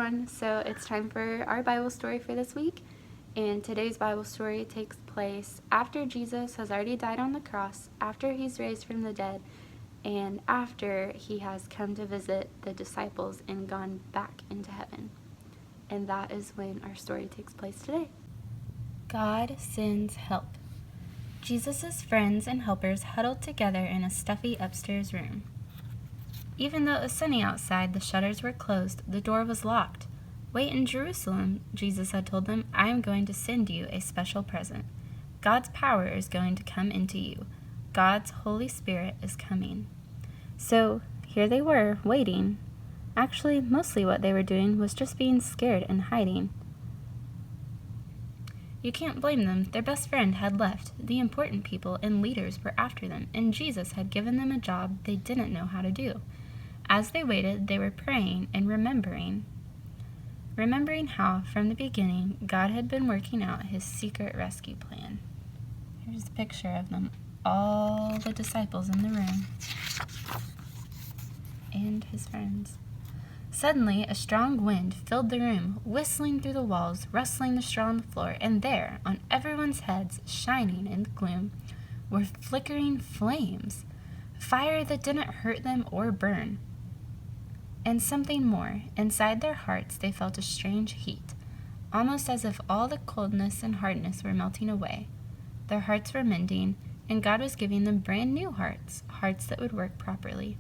everyone. So it's time for our Bible story for this week. And today's Bible story takes place after Jesus has already died on the cross, after he's raised from the dead, and after he has come to visit the disciples and gone back into heaven. And that is when our story takes place today. God sends help. Jesus' friends and helpers huddled together in a stuffy upstairs room. Even though it was sunny outside, the shutters were closed, the door was locked. "Wait in Jerusalem," Jesus had told them. "I am going to send you a special present. God's power is going to come into you. God's Holy Spirit is coming." So here they were, waiting. Actually, mostly what they were doing was just being scared and hiding. You can't blame them. Their best friend had left. The important people and leaders were after them, and Jesus had given them a job they didn't know how to do. As they waited, they were praying and remembering how, from the beginning, God had been working out his secret rescue plan. Here's a picture of them, all the disciples in the room, and his friends. Suddenly, a strong wind filled the room, whistling through the walls, rustling the straw on the floor, and there, on everyone's heads, shining in the gloom, were flickering flames, fire that didn't hurt them or burn. And something more. Inside their hearts, they felt a strange heat, almost as if all the coldness and hardness were melting away. Their hearts were mending, and God was giving them brand new hearts, hearts that would work properly.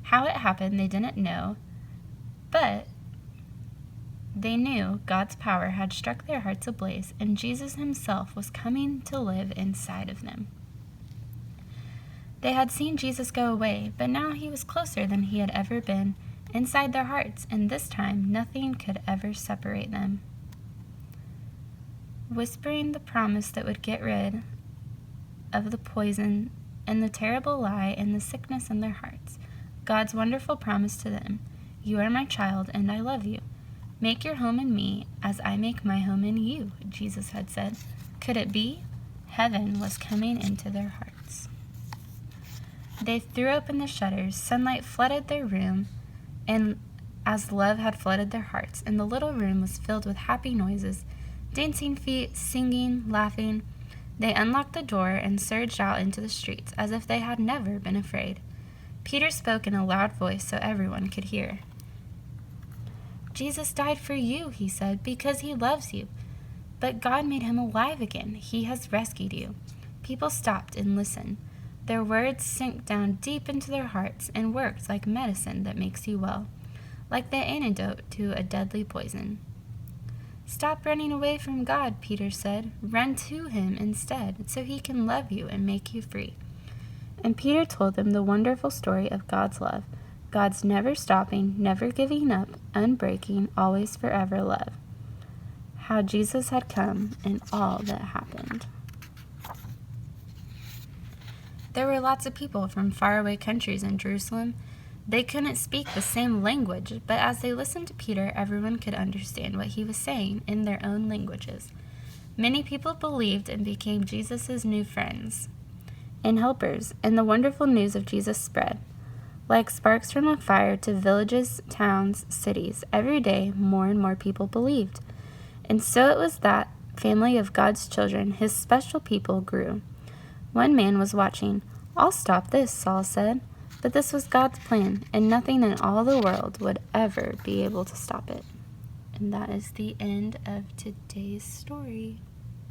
How it happened, they didn't know, but they knew God's power had struck their hearts ablaze, and Jesus himself was coming to live inside of them. They had seen Jesus go away, but now he was closer than he had ever been, inside their hearts, and this time nothing could ever separate them. Whispering the promise that would get rid of the poison and the terrible lie and the sickness in their hearts, God's wonderful promise to them: "You are my child, and I love you. Make your home in me as I make my home in you," Jesus had said. Could it be? Heaven was coming into their hearts. They threw open the shutters. Sunlight flooded their room, and as love had flooded their hearts, and the little room was filled with happy noises, dancing feet, singing, laughing. They unlocked the door and surged out into the streets as if they had never been afraid. Peter spoke in a loud voice so everyone could hear. "Jesus died for you," he said, "because he loves you. But God made him alive again. He has rescued you." People stopped and listened. Their words sank down deep into their hearts and worked like medicine that makes you well, like the antidote to a deadly poison. "Stop running away from God," Peter said. "Run to him instead, so he can love you and make you free." And Peter told them the wonderful story of God's love, God's never stopping, never giving up, unbreaking, always forever love. How Jesus had come and all that happened. There were lots of people from faraway countries in Jerusalem. They couldn't speak the same language, but as they listened to Peter, everyone could understand what he was saying in their own languages. Many people believed and became Jesus' new friends and helpers, and the wonderful news of Jesus spread. Like sparks from a fire to villages, towns, cities, every day more and more people believed. And so it was that family of God's children, his special people, grew. One man was watching. "I'll stop this," Saul said. But this was God's plan, and nothing in all the world would ever be able to stop it. And that is the end of today's story.